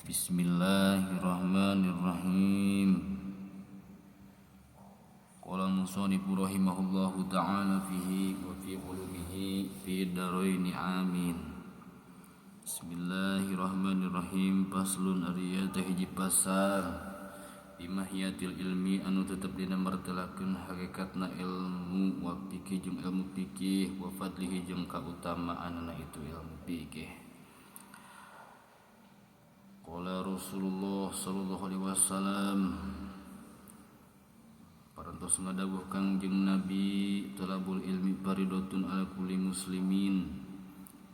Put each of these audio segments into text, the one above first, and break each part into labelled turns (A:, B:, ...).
A: Bismillahirrahmanirrahim. Qala al-musannifu rahimahullahu ta'ala fihi wa fi ulumihi fi daraini amin. Bismillahirrahmanirrahim. Faslun ariyata hiji pasal bimahiyatil ilmi anu tetep dina martelakeun hakikatna ilmu wa fikih jeung ilmu fikih wa fadlihi jeung kautamaanna itu ilmu fikih. Qala Rasulullah sallallahu alaihi wasallam, parantos ngadawuh Kangjeng Nabi, talabul ilmi faridatun ala kulli muslimin.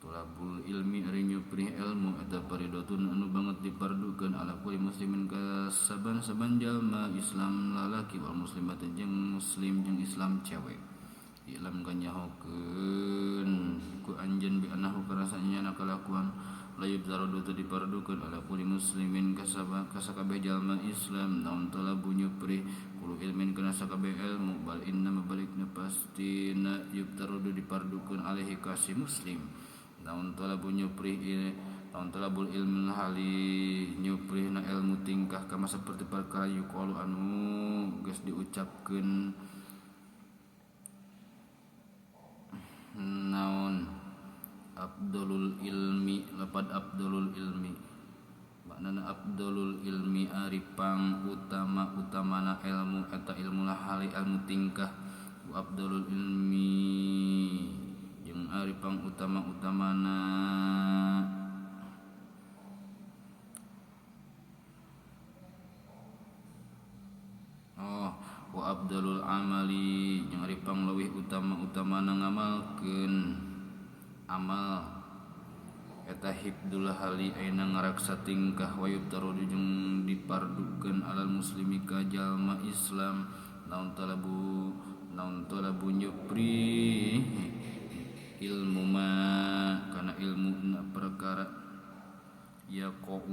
A: Talabul ilmi ari nyuprih ilmu eta faridatun anu banget dipardukeun ala kulli muslimin ka saban-saban jalma Islam lalaki wal muslimat jeung muslim jeung Islam cewek. Ilam kanyahokeun ku anjeun bi anahu karasanya nakalakuan layub zarodu tu dipardukeun ala kulli muslimin kasakabeh jalma Islam naon talabu nyuprih kulu ilmin kana sakabeh ilmu bal inna mabalikna pastina yubtarodu dipardukeun alaihi kasih muslim naon talabu nyuprih naon talabul ilmi hali nyuprihna ilmu tingkah kama saperti perkara yuqalu anu geus diucapkeun naon Abdulul ilmi, lapad Abdulul ilmi maknana Abdulul ilmi ari pang utamana ilmu eta ilmu lahali ilmu tingkah wa Abdulul ilmi jeung ari pang utamana wa Abdulul amali jeung ari pang leuwih utamana ngamalkeun amal eta hibdul hali aina ngaraksa tingkah wa yubtarodu jeung dipardukeun alal muslimi ka jalma Islam naon talabu nyupri ilmu ma kana ilmu na perkara ya qau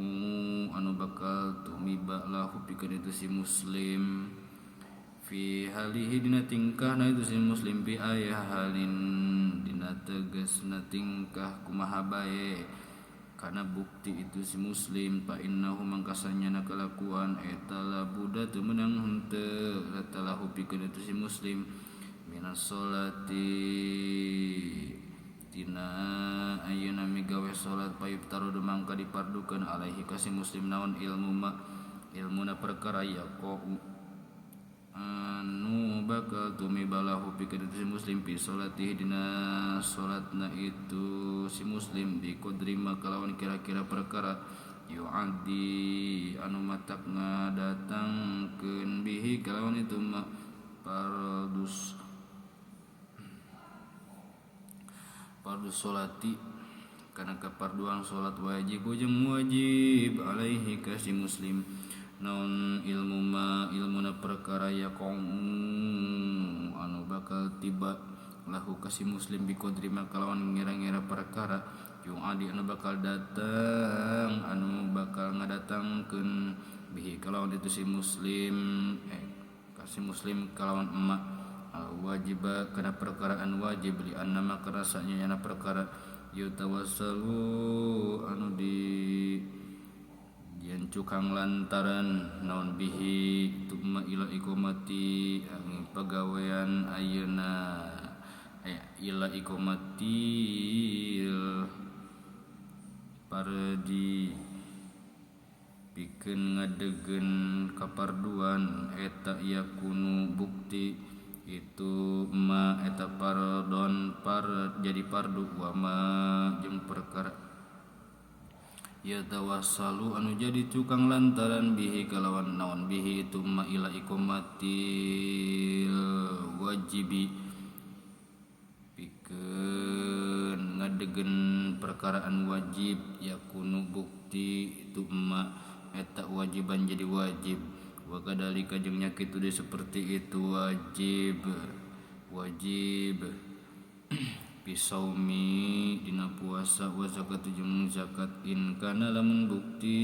A: anu bakal tumiba lahu pikeun itu si muslim fi halihi dina tingkahna itu si muslim bi aya halin dina tegasna tingkah kumaha bae kana bukti itu si muslim fa innahu mangkasanya kalakuan eta labuda teu meunang henteu latalahu pikeun itu si muslim minas sholati tina ayeuna migawe salat payub tarudu mangka dipardukeun alaihi ka si muslim naon ilmuna perkara yaqau anu bakal tumibalahu pikeun si muslim fi salatihi dina salatna itu si muslim di qadri kalawan kira-kira perkara yu'addi anu matak ngadatangkeun bihi kalawan itu pardus salati kana kaparduan salat wajib jeung wajib alaihi ka si muslim naon ilmuna perkara ya qaum anu bakal tiba lahu kasih muslim bi qadri kalawan ngira-ngira perkara yung adi anu bakal datang anu bakal ngadatangkeun bihi kalawan itu si muslim kasih muslim kalawan emak wajib kana perkara anu wajib li annama karasanya yana perkara yutawassalu anu di yen cukang lantaran naon bihi tuma ila iqamati pagawean ayeuna ila iqamati pardi pikeun ngadegeun kaparduan eta yakunu bukti itu ma eta pardon jadi pardu wa ma jeung perkara ya tawassalu anu jadi cukang lantaran bihi kalawan naon bihi itu ma ila iqamatil wajibi pikeun ngadegeun perkaraan wajib yakunu bukti itu ma eta wajiban jadi wajib wa kadalika jeung nya kitu deui seperti itu wajib pisaumi dina puasa wa zakat jeung zakat in kana lamun bukti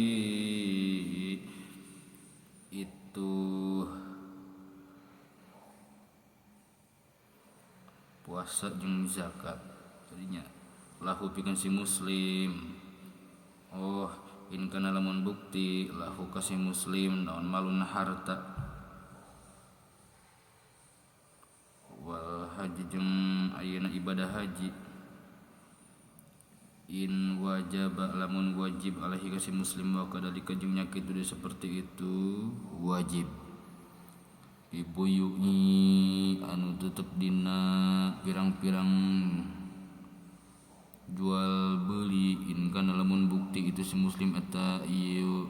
A: itu puasa jeung zakat tadinya lahu pikeun si muslim in kana lamun bukti lahu kasih muslim naon malun harta wal haji jeung ayeuna ibadah haji in wajaba lamun wajib alaihi kasih muslim wa kadalika jeung nyakitu seperti itu wajib dibuyui anu tetep dina pirang-pirang jual beli in kana lamun bukti itu si muslim eta ieu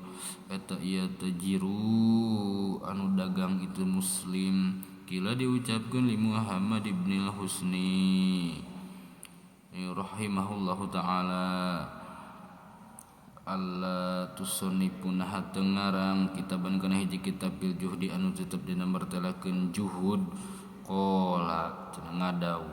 A: tajiru anu dagang itu muslim kila diucapkeun li Muhammad ibn al-Husni rahimahullahu taala Allah tusonnipun hateung ngarang kitaban kana hiji kitab bil juhdi anu tetep dina martelakeun juhud qala cenah ngadau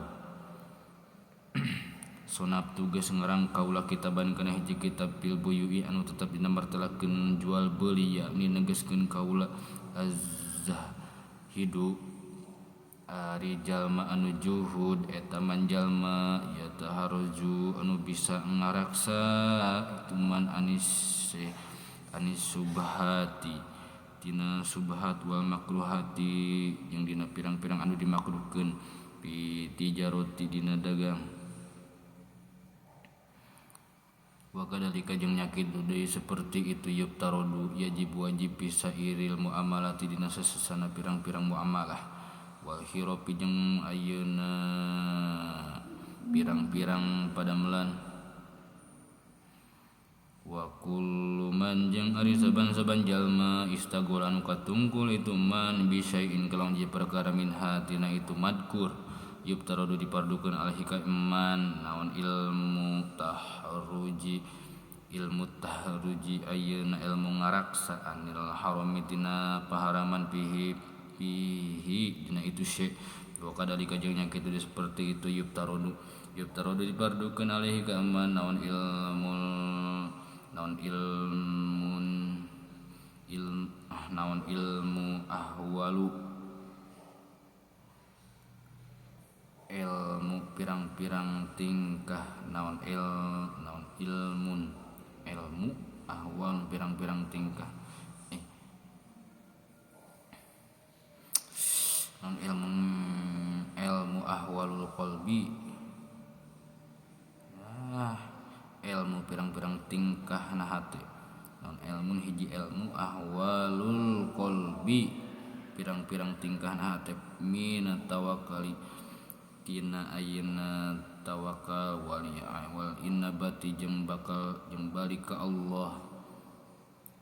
A: sonab tugas ngarang kaula kitaban kana hiji kitab bil buyui anu tetep dina martelakeun jual beuli yakni negaskeun kaula az-zahidu ari jalma anu juhud eta manjalma ya taharuju anu bisa ngaraksa itu man anis subhati tina subhat wal makruhati yang dina pirang-pirang anu dimakruhkeun pi tijaroti dina dagang wa kadalika jeung nyakit deui seperti itu yubtarodu yajib wajib bisa iril muamalati dina sasana pirang-pirang muamalah wal hiropi jeung ayeuna pirang-pirang padamelan wa kullu man jeung ari saban-saban jalma istagol anu katungkul itu man bisain kalawan ji perkara min hatina itu madkur yubtaradu dipardukeun alaihi ka iman naon ilmu tahruji ayeuna ilmu ngaraksa anil harami tina paharaman fihi dina itu syekh wa kadalika jeung nyakitu seperti itu yubtarodu dipardukeun alaihi ka aman naon ilmu ahwalu ilmu pirang-pirang tingkah naon ilmu ahwal pirang-pirang tingkah ilmu ahwalul qalbi ilmu pirang-pirang tingkah na hati non ilmu hiji ilmu ahwalul qalbi pirang-pirang tingkah na hati min tawakkali tina ayeuna tawakal wal inabati jeung balik ka Allah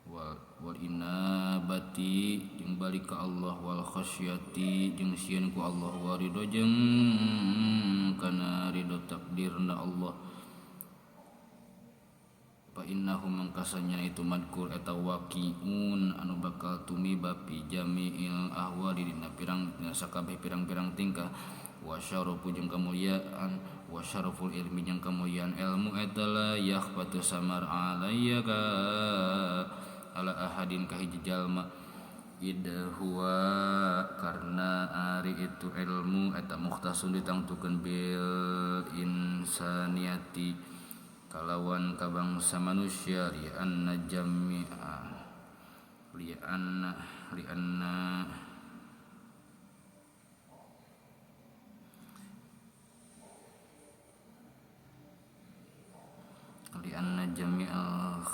A: wal inabati jeung balik ka Allah wal khasyati jeung sieun ku Allah wa ridho jeung kana ridho takdirna Allah fa innahu mangkasanya itu madkur eta waqiun anu bakal tumiba fi jami'il ahwali dina sakabeh pirang-pirang tingkah wa syarafu jeung kamuliaan wa syaraful ilmi jeung kamuliaan ilmu eta la yakhfatu samar alayyaka ala ahadin ka hiji jalma idhuwa karna ari itu ilmu eta mukhtasun ditangtukeun bil insaniyati kalawan kabangsa manusia li anna jami'al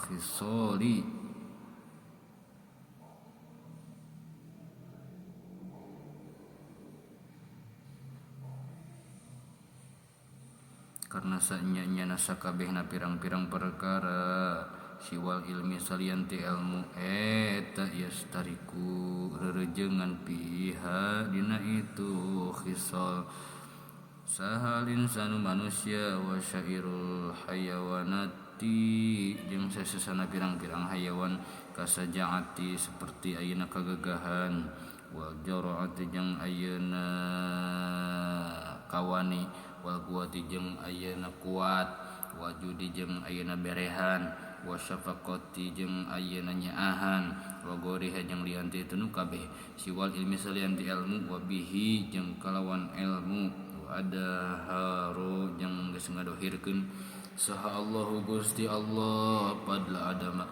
A: khisali karena sanyanya sakabehna pirang-pirang perkara siwal ilmi salianti ilmu eta yastariku rerejengan piha dina itu khisal sahalin sanu manusia wa syairul hayawanati jeung sesana pirang-pirang hayawan kasajaati seperti ayeuna kagagahan wal jaraati jeung ayeuna kawani wal quwati jeung ayeuna kuat wa judi jeung ayeuna berehan wa syafaqati jeung ayeuna nyaahan wa goriha jeung lianti tunu kabeh siwal ilmi salianti ilmu wa bihi jeung kalawan ilmu wa ada haru jeung geus ngadohirkeun saha Allahu Gusti Allah padla adama